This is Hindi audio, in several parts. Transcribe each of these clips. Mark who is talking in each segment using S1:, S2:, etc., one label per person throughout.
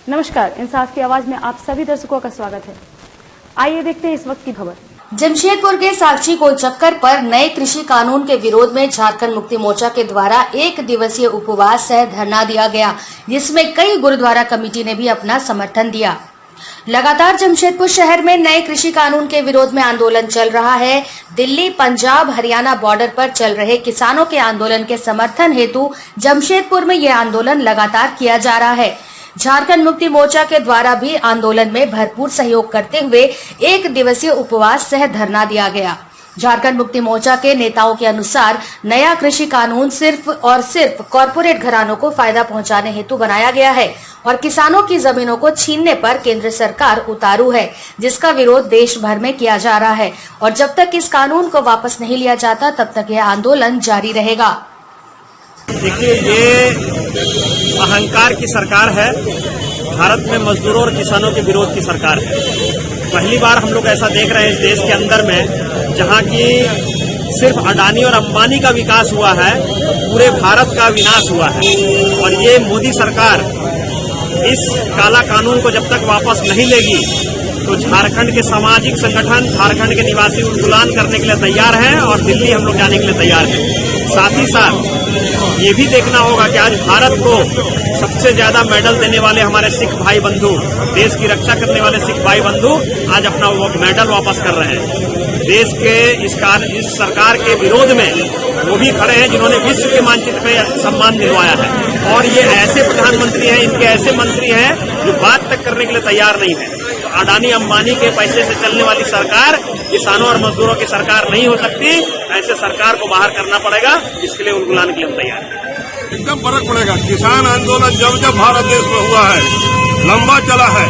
S1: नमस्कार, इंसाफ की आवाज में आप सभी दर्शकों का स्वागत है। आइए देखते हैं इस वक्त की खबर।
S2: जमशेदपुर के साक्षी गोल चक्कर पर नए कृषि कानून के विरोध में झारखंड मुक्ति मोर्चा के द्वारा 1 दिवसीय उपवास सह धरना दिया गया, जिसमें कई गुरुद्वारा कमेटी ने भी अपना समर्थन दिया। लगातार जमशेदपुर शहर में नए कृषि कानून के विरोध में आंदोलन चल रहा है। दिल्ली, पंजाब, हरियाणा बॉर्डर पर चल रहे किसानों के आंदोलन के समर्थन हेतु जमशेदपुर में यह आंदोलन लगातार किया जा रहा है। झारखंड मुक्ति मोर्चा के द्वारा भी आंदोलन में भरपूर सहयोग करते हुए 1 दिवसीय उपवास सह धरना दिया गया। झारखंड मुक्ति मोर्चा के नेताओं के अनुसार नया कृषि कानून सिर्फ और सिर्फ कॉरपोरेट घरानों को फायदा पहुंचाने हेतु बनाया गया है और किसानों की जमीनों को छीनने पर केंद्र सरकार उतारू है, जिसका विरोध देश भर में किया जा रहा है और जब तक इस कानून को वापस नहीं लिया जाता तब तक यह आंदोलन जारी रहेगा।
S3: देखिए, ये अहंकार की सरकार है। भारत में मजदूरों और किसानों के विरोध की सरकार है। पहली बार हम लोग ऐसा देख रहे हैं इस देश के अंदर में, जहां की सिर्फ अडानी और अंबानी का विकास हुआ है, पूरे भारत का विनाश हुआ है। और ये मोदी सरकार इस काला कानून को जब तक वापस नहीं लेगी तो झारखंड के सामाजिक संगठन, झारखंड के निवासी उद्गुलान करने के लिए तैयार हैं और दिल्ली हम लोग जाने के लिए तैयार हैं। साथ ही साथ ये भी देखना होगा कि आज भारत को सबसे ज्यादा मेडल देने वाले हमारे सिख भाई बंधु, देश की रक्षा करने वाले सिख भाई बंधु आज अपना मेडल वापस कर रहे हैं। देश के इस सरकार के विरोध में वो भी खड़े हैं जिन्होंने विश्व के मानचित्र पे सम्मान दिलवाया है। और ये ऐसे प्रधानमंत्री हैं, इनके ऐसे मंत्री हैं जो बात तक करने के लिए तैयार नहीं है। तो अडानी अंबानी के पैसे से चलने वाली सरकार किसानों और मजदूरों की सरकार नहीं हो सकती। ऐसे सरकार को बाहर करना पड़ेगा, इसके लिए उद्गुलान के लिए हम तैयार हैं।
S4: एकदम फर्क पड़ेगा। किसान आंदोलन जब भारत देश में हुआ है, लंबा चला है।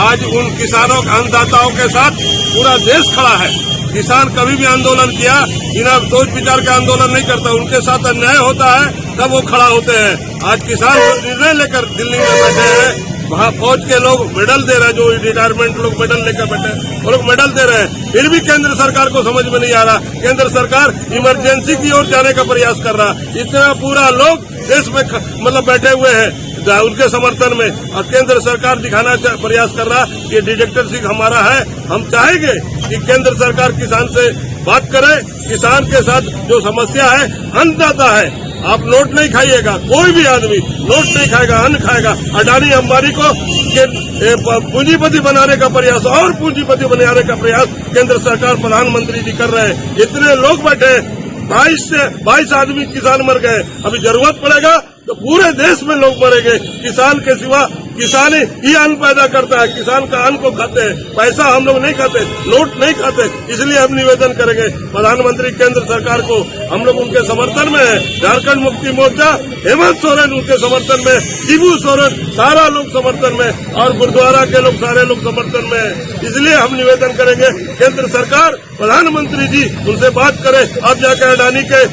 S4: आज उन किसानों अन्नदाताओं के साथ पूरा देश खड़ा है। किसान कभी भी आंदोलन किया बिना सोच विचार के आंदोलन नहीं करता। उनके साथ अन्याय होता है तब वो खड़ा होते हैं। आज किसान निर्णय लेकर दिल्ली में बैठे हैं। वहाँ फौज के लोग मेडल दे रहे हैं, जो रिटायरमेंट लोग मेडल लेकर बैठे हैं, वो लोग मेडल दे रहे हैं। फिर भी केंद्र सरकार को समझ में नहीं आ रहा। केंद्र सरकार इमरजेंसी की ओर जाने का प्रयास कर रहा। इतना पूरा लोग देश में मतलब बैठे हुए हैं उनके समर्थन में, और केंद्र सरकार दिखाना प्रयास कर रहा कि डिक्टेटरशिप हमारा है। हम चाहेंगे कि केंद्र सरकार किसान से बात करे। किसान के साथ जो समस्या है, अन्नदाता है। आप नोट नहीं खाइएगा, कोई भी आदमी नोट नहीं खाएगा, अन्न खाएगा। अडानी अंबानी को पूंजीपति बनाने का प्रयास और पूंजीपति बनाने का प्रयास केंद्र सरकार, प्रधानमंत्री जी कर रहे हैं। इतने लोग बैठे, 22 आदमी किसान मर गए। अभी जरूरत पड़ेगा तो पूरे देश में लोग मरेंगे। किसान के सिवा किसान ही अन्न पैदा करता है। किसान का अन्न को खाते हैं, पैसा हम लोग नहीं खाते, नोट नहीं खाते। इसलिए हम निवेदन करेंगे प्रधानमंत्री, केंद्र सरकार को। हम लोग उनके समर्थन में है। झारखंड मुक्ति मोर्चा, हेमंत सोरेन उनके समर्थन में, शिबू सोरेन, सारा लोग समर्थन में, और गुरुद्वारा के लोग सारे लोग समर्थन में है। इसलिए हम निवेदन करेंगे केंद्र सरकार, प्रधानमंत्री जी उनसे बात करें। अब जाकर अडानी के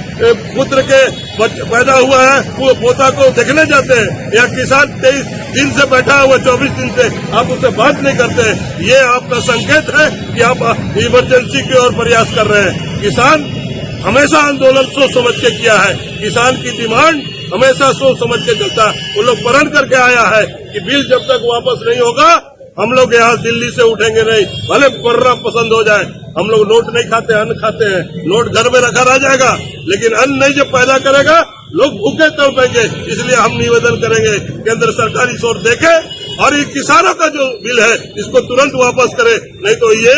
S4: पुत्र के पैदा हुआ है, वो पोता को देखने जाते हैं। या किसान 23 दिन से बैठा हुआ, 24 दिन से आप उससे बात नहीं करते हैं। ये आपका संकेत है कि आप इमरजेंसी की ओर प्रयास कर रहे हैं। किसान हमेशा आंदोलन सोच समझ के किया है। किसान की डिमांड हमेशा सोच समझ के चलता है। वो लोग प्रण करके आया है कि बिल जब तक वापस नहीं होगा हम लोग यहाँ दिल्ली से उठेंगे नहीं, भले पर्रा पसंद हो जाए। हम लोग नोट नहीं खाते, अन्न खाते हैं। नोट घर में रखा रह जाएगा, लेकिन अन्न नहीं जब पैदा करेगा लोग भूखे तड़पेंगे। इसलिए हम निवेदन करेंगे केंद्र सरकार इस ओर देखे और ये किसानों का जो बिल है इसको तुरंत वापस करे। नहीं तो ये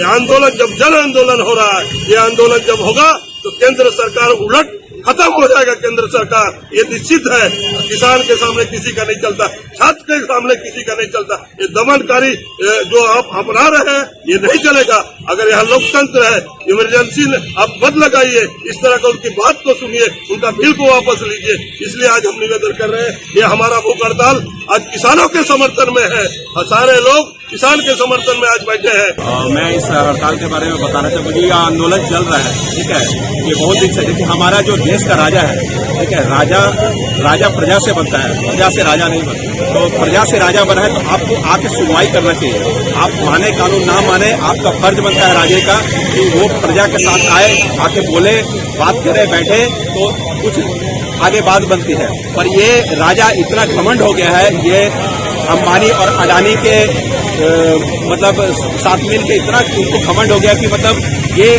S4: आंदोलन, जब जन आंदोलन हो रहा है, ये आंदोलन जब होगा तो केंद्र सरकार उलट खत्म हो जाएगा। केंद्र सरकार, ये निश्चित है। किसान के सामने किसी का नहीं चलता, छात्र के सामने किसी का नहीं चलता। ये दमनकारी जो आप अपना रहे हैं ये नहीं चलेगा। अगर यहाँ लोकतंत्र है, इमरजेंसी आप मत लगाइए, इस तरह का उनकी बात को सुनिए, उनका बिल को वापस लीजिए। इसलिए आज हम निवेदन कर रहे हैं। ये हमारा भूख हड़ताल आज किसानों के समर्थन में है और सारे लोग किसान के समर्थन में आज बैठे हैं।
S5: मैं इस हड़ताल के बारे में बताना चाहूँ। ये आंदोलन चल रहा है, ठीक है। ये बहुत दिन से, देखिए हमारा जो देश का राजा है, ठीक है, राजा प्रजा से बनता है, प्रजा से राजा नहीं बनता। तो प्रजा से राजा बना है तो आपको आके सुनवाई करना चाहिए। आप माने कानून ना माने, आपका फर्ज बनता है राजे का कि वो प्रजा के साथ आए, आके बोले, बात करे, बैठे, तो कुछ आगे बात बनती है। पर ये राजा इतना घमंड हो गया है, ये अंबानी और अडानी के मतलब साथ मिल के इतना उनको घमंड हो गया कि मतलब ये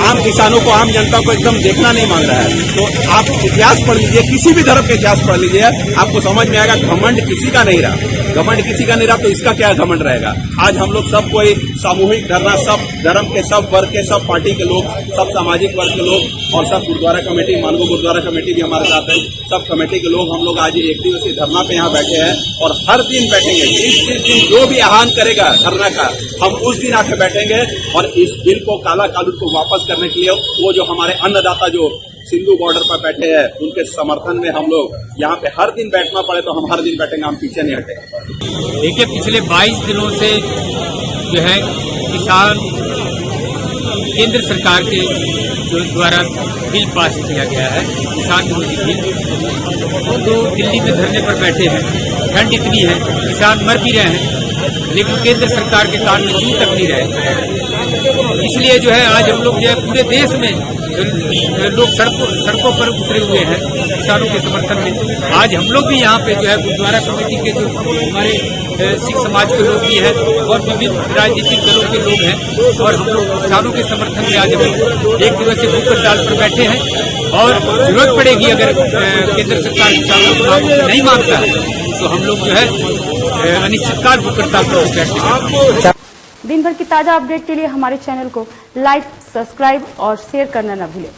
S5: आम किसानों को, आम जनता को एकदम देखना नहीं मान रहा है। तो आप इतिहास पढ़ लीजिए, किसी भी धर्म का इतिहास पढ़ लीजिए, आपको समझ में आएगा घमंड किसी का नहीं रहा। घमंड किसी का नहीं रहा तो इसका क्या घमंड रहेगा। आज हम लोग सब कोई सामूहिक धरना, सब धर्म के, सब वर्ग के, सब पार्टी के लोग, सब सामाजिक वर्ग के लोग और सब गुरुद्वारा कमेटी, मानगो गुरुद्वारा कमेटी भी हमारे साथ है, सब कमेटी के लोग हम लोग आज एक दिवसीय धरना पे यहाँ बैठे हैं और हर दिन बैठेंगे। जिस दिन जो भी आह्वान करेगा धरना का, हम उस दिन आके बैठेंगे और इस बिल को, काला कानून को वापस करने के लिए वो जो हमारे अन्नदाता जो सिंधु बॉर्डर पर बैठे हैं उनके समर्थन में हम लोग यहाँ पे हर दिन बैठना पड़े तो हम हर दिन बैठेंगे, हम पीछे नहीं हटेंगे।
S6: देखिए, पिछले 22 दिनों से जो है किसान केंद्र सरकार के द्वारा बिल पास किया गया है, किसान विरोधी बिल, तो दिल्ली में धरने पर बैठे हैं। ठंड इतनी है, किसान मर भी रहे हैं, लेकिन केंद्र सरकार के कान में जूं तक नहीं रहे। इसलिए जो है आज हम लोग जो है पूरे देश में लोग सड़कों पर उतरे हुए हैं किसानों के समर्थन में। आज हम लोग भी यहाँ पे जो है गुरुद्वारा कमेटी के जो हमारे सिख समाज के लोग भी हैं और विभिन्न राजनीतिक दलों के लोग हैं और हम लोग किसानों के समर्थन में आज हम एक दिवसीय भूख हड़ताल पर बैठे हैं। और जरूरत पड़ेगी अगर केंद्र सरकार किसानों की मांगों को नहीं मानता है तो हम लोग जो है अनिश्चितकाल भूख हड़ताल पर बैठे।
S1: दिन भर की ताजा अपडेट के लिए हमारे चैनल को लाइक, सब्सक्राइब और शेयर करना न भूलें।